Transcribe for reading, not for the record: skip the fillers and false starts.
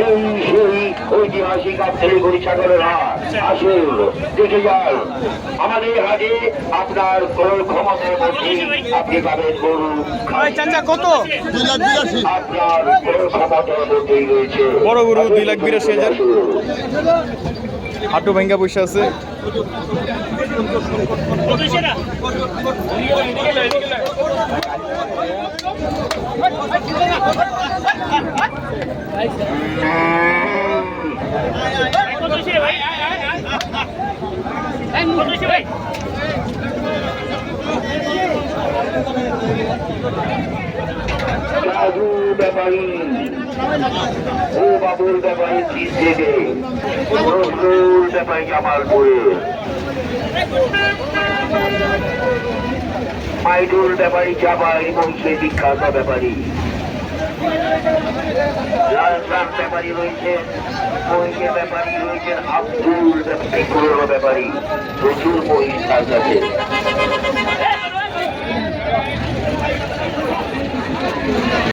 এই সেই ঐতিহাসিক আপনার গরিছাগরের হাট। আসুন দেখে যান আমাদের হাটে আপনার কোন ক্ষমতার মধ্যে আপনি পাবেন গরু। চাচা কত? আপনার কোন ক্ষমতার মধ্যেই রয়েছে বড় গরু 2,82,000। হাঁটু ভাঙ্গা পয়সা আছে। রাজু ব্যাপারী ও বাবুর ব্যাপারী চিজ দেবে নজরুল ব্যাপারী জামালপুরে মাইদুল ব্যাপারী চাপাই বংশে বিখ্যাত ব্যাপারী লালসান ব্যাপারী রয়েছেন মহিষে ব্যাপারী রয়েছেন আব্দুল ব্যাপারী ব্যাপারী প্রচুর মহিষ তার কাছে।